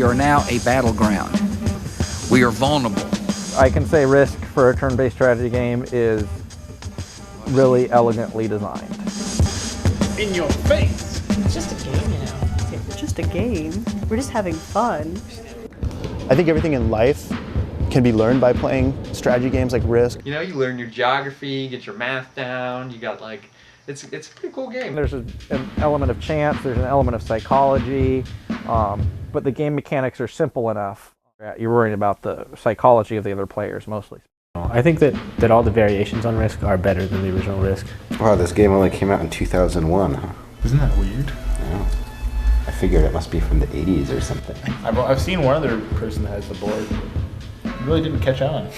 we are now a battleground. We are vulnerable. I can say Risk for a turn-based strategy game is really elegantly designed. In your face! It's just a game, you know. It's just a game. We're just having fun. I think everything in life can be learned by playing strategy games like Risk. You know, you learn your geography, get your math down, you got like, it's a pretty cool game. There's an element of chance, there's an element of psychology, but the game mechanics are simple enough. You're worried about the psychology of the other players mostly. I think that all the variations on Risk are better than the original Risk. Wow, this game only came out in 2001, huh? Isn't that weird? Yeah. I figured it must be from the 80s or something. I've seen one other person that has the board. It really didn't catch on.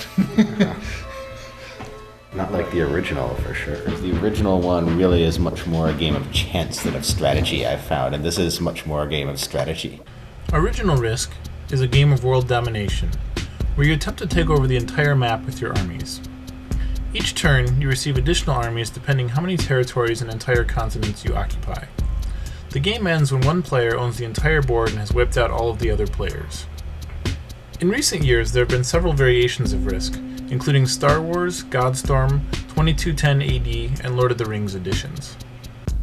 Not like the original, for sure. The original one really is much more a game of chance than of strategy, I've found, and this is much more a game of strategy. Original Risk is a game of world domination, where you attempt to take over the entire map with your armies. Each turn, you receive additional armies depending how many territories and entire continents you occupy. The game ends when one player owns the entire board and has wiped out all of the other players. In recent years, there have been several variations of Risk, including Star Wars, Godstorm, 2210 AD, and Lord of the Rings editions.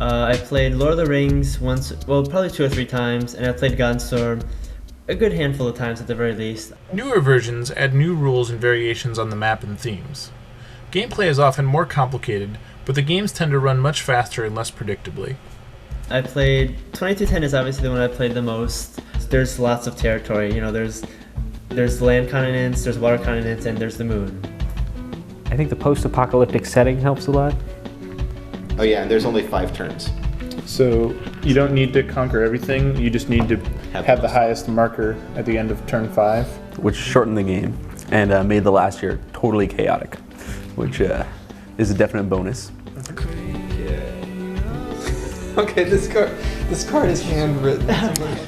I played Lord of the Rings once, well, probably 2 or 3 times, and I played Godstorm a good handful of times at the very least. Newer versions add new rules and variations on the map and themes. Gameplay is often more complicated, but the games tend to run much faster and less predictably. I played 2210 is obviously the one I played the most. There's lots of territory, you know, there's land continents, there's water continents, and there's the moon. I think the post-apocalyptic setting helps a lot. Oh yeah, and there's only 5 turns. So you don't need to conquer everything, you just need to have the highest marker at the end of turn 5. Which shortened the game and made the last year totally chaotic, which is a definite bonus. Okay, this card is handwritten.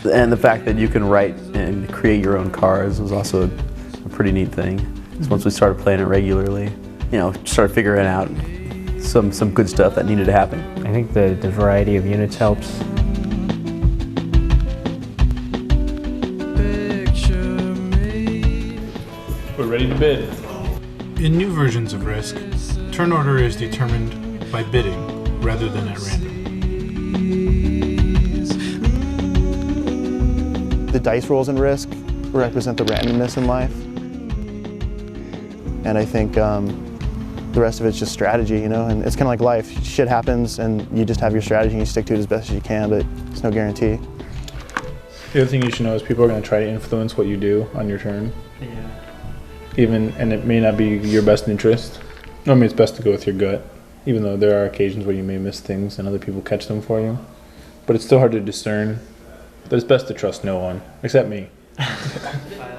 And the fact that you can write and create your own cards was also a pretty neat thing. So once we started playing it regularly, you know, started figuring out some good stuff that needed to happen. I think the variety of units helps. We're ready to bid. In new versions of Risk, turn order is determined by bidding rather than at random. The dice rolls in Risk represent the randomness in life. And I think the rest of it's just strategy, you know, and it's kind of like life. Shit happens and you just have your strategy and you stick to it as best as you can, but it's no guarantee. The other thing you should know is people are going to try to influence what you do on your turn. Yeah. And it may not be your best interest. I mean, it's best to go with your gut, even though there are occasions where you may miss things and other people catch them for you. But it's still hard to discern. But it's best to trust no one, except me.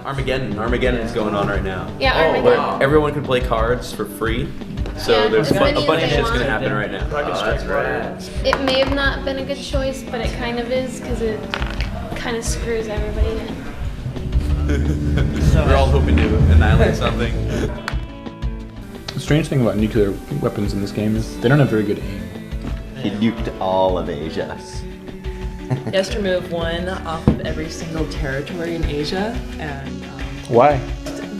Armageddon is going on right now. Yeah, Armageddon. Everyone can play cards for free. So Yeah, there's as a many bunch as of they shit's want. gonna happen right now. That's right. It may have not been a good choice, but it kind of is because it kind of screws everybody in. We're all hoping to annihilate something. The strange thing about nuclear weapons in this game is they don't have very good aim. He nuked all of Asia. He has to remove 1 off of every single territory in Asia, and Why?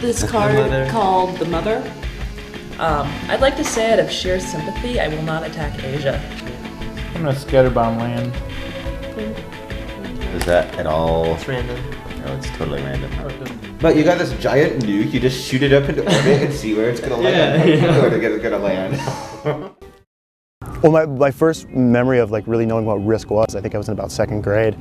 this card called the Mother. I'd like to say out of sheer sympathy, I will not attack Asia. I'm gonna scatterbomb land. Is that at all? It's random. No, it's totally random. But you got this giant nuke, you just shoot it up into orbit and see where it's gonna land. Where it's gonna land. Well, my first memory of like really knowing what Risk was, I think I was in about 2nd grade.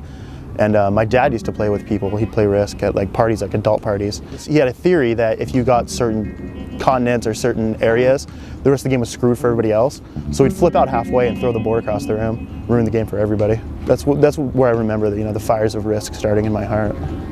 And my dad used to play with people. He'd play Risk at like parties, like adult parties. He had a theory that if you got certain continents or certain areas, the rest of the game was screwed for everybody else. So he'd flip out halfway and throw the board across the room, ruin the game for everybody. That's where I remember the fires of Risk starting in my heart.